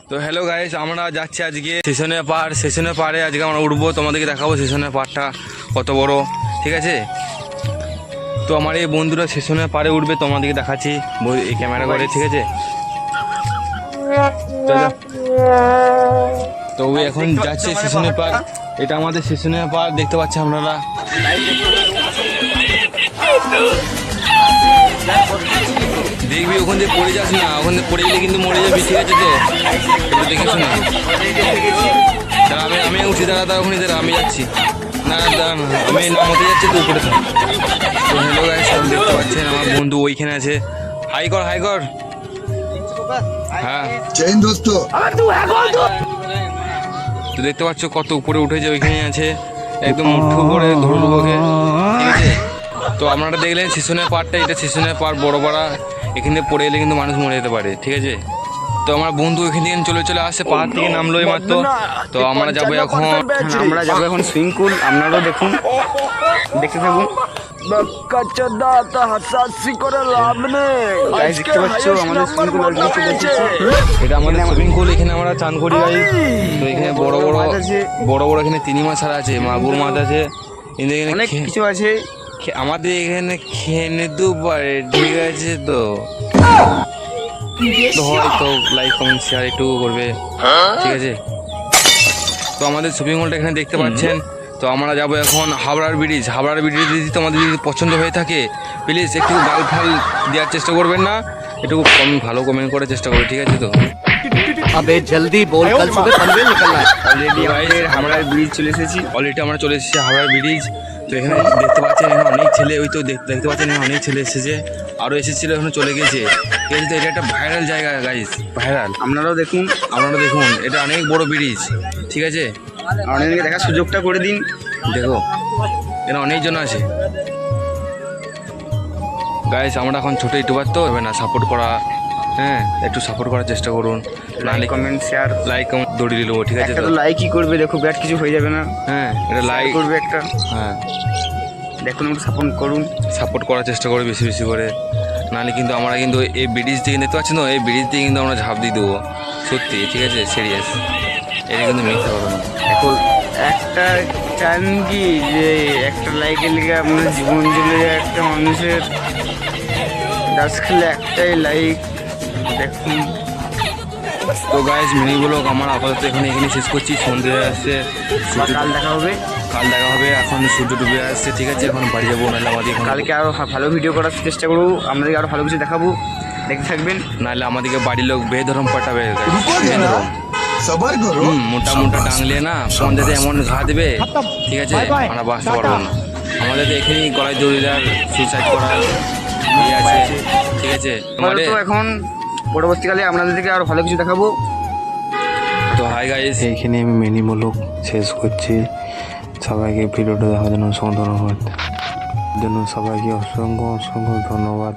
তো hello guys, আমরা যাচ্ছি আজকে স্টেশনের পাড়ে আজকে আমরা উঠবো, তোমাদেরকে দেখাবো স্টেশনের পাড়টা কত বড়, ঠিক আছে। তো আমার এই বন্ধুরা স্টেশনের পাড়ে উঠবে, তোমাদেরকে দেখাচ্ছি এই ক্যামেরা করে, ঠিক আছে। তো ওই এখন যাচ্ছে স্টেশনের পাড়, এটা আমাদের স্টেশনের পাড়, দেখতে পাচ্ছি আপনারা। দেখবি ওখান থেকে পড়ে যাস না, ওখান থেকে পড়ে গেলে কিন্তু মরে যাবি, ঠিক আছে। তো একটু দেখে শুনে আমি উঠি, দাঁড়া ওখানে দাঁড়া, আমি যাচ্ছি না, আমি নামতে যাচ্ছি, তো উপরে থাক। তো হ্যালো গাইস, সব দেখতে পাচ্ছেন আমার বন্ধু ওইখানে আছে, হাই কর হ্যাঁ দোস্ত। তো দেখতে পাচ্ছ কত উপরে উঠেছে, ওইখানে আছে একদম মুঠো করে ধরবো ওকে, ঠিক আছে। তো আপনারা দেখলেন স্টেশনের পাড়টা, এটা স্টেশনের পাড় বড় পাড়া, এখানে পড়ে এলে কিন্তু মানুষ মরে যেতে পারে, ঠিক আছে। তো আমার বন্ধু এখান থেকে চলে আসে, পাহাড় থেকে নামলো এই মাত্র। তো আমরা যাবো এখন সুইমিং পুল, আপনারাও দেখুন, দেখতে থাকুন। এটা আমাদের সুইমিং পুল, এখানে আমরা চান করি গাই। তো এখানে বড় বড় এখানে তিমি মাছ ছাড়া আছে, মাগুর মাছ আছে, অনেক কিছু আছে। আমাদের এখানে খেয়ে নিতেও পারে, ঠিক আছে। তো হয়তো লাইক কমেন্ট শেয়ার একটু করবে, ঠিক আছে। তো আমাদের শপিং মলটা এখানে দেখতে পাচ্ছেন। তো আমরা যাবো এখন হাওড়ার ব্রিজ যদি তোমাদের যদি পছন্দ হয়ে থাকে, প্লিজ একটু গাল ফাল দেওয়ার চেষ্টা করবেন না, একটু ভালো কমেন্ট করার চেষ্টা করবে, ঠিক আছে। তো আবে জলদি বল, কাল সুবহ পনভেল নিকলনা है। অলরেডি আমরা চলে এসেছি হাওড়ার ব্রিজ। তো এখানে দেখতে পাচ্ছেন এখানে অনেক ছেলে, ওই তো দেখতে পাচ্ছেন এখানে অনেক ছেলে এসেছে, আরও এসেছিল, এখানে চলে গেছে, ঠিক আছে। তো এটা একটা ভাইরাল জায়গা গাইস, ভাইরাল। আপনারাও দেখুন, এটা অনেক বড় ব্রিজ, ঠিক আছে। অনেকে দেখার সুযোগটা করে দিন, দেখো এখানে অনেকজন আছে গাইস। আমরা এখন ছোটো ইউটিউবার, তো হবে না সাপোর্ট করা, হ্যাঁ একটু সাপোর্ট করার চেষ্টা করুন, like comment share, like comment দৌড়িয়ে দিল, ঠিক আছে। তো লাইকই করবে, দেখো ব্যাট কিছু হয়ে যাবে না, হ্যাঁ এটা লাইক করবে একটা, হ্যাঁ দেখুন একটু সাপোর্ট করুন, সাপোর্ট করার চেষ্টা করবে বেশি করে, নাহলে কিন্তু আমরা কিন্তু এই ব্রিজ থেকে দেখতে পাচ্ছি না, এই ব্রিজ থেকে কিন্তু আমরা ঝাঁপ দিয়ে দেবো, সত্যি, ঠিক আছে, সিরিয়াস, এটা কিন্তু মিথ্যা কথা না। এখন একটা চান কি যে একটা লাইকের লিগে আপনার জীবন জুড়ে একটা মানুষের গাছ খেলে একটাই লাইক, দেখুন। তো গাইজ মিনি ব্লগ আমার আপাতত এখানে শেষ করছি, সন্ধ্যে আসছে, কাল দেখা হবে, এখন সূর্য ডুবে আসছে, ঠিক আছে। এখন বাড়ি যাবো, নাহলে আমাদের কালকে আরও ভালো ভিডিও করার চেষ্টা করবো, আপনাদেরকে আরও ভালো কিছু দেখাবো, দেখতে থাকবেন, নাহলে আমাদেরকে বাড়ির লোক বেধরম পাঠাবে, মোটা ডাংলে না ফোন যাতে এমন ঘা দেবে, ঠিক আছে, আমরা বাঁচতে পারবো না। আমাদের এখানেই গলায় দড়িদার সুইসাইড করার আছে, ঠিক আছে। তো এখন পরবর্তীকালে আপনাদেরকে আরও ভালো কিছু দেখাবো। তো হাই গাইস, এইখানে আমি মিনি ব্লগ শেষ করছি। সবাইকে ভিডিওটা দেখার জন্য অসংখ্য ধন্যবাদ, সবাইকে অসংখ্য ধন্যবাদ।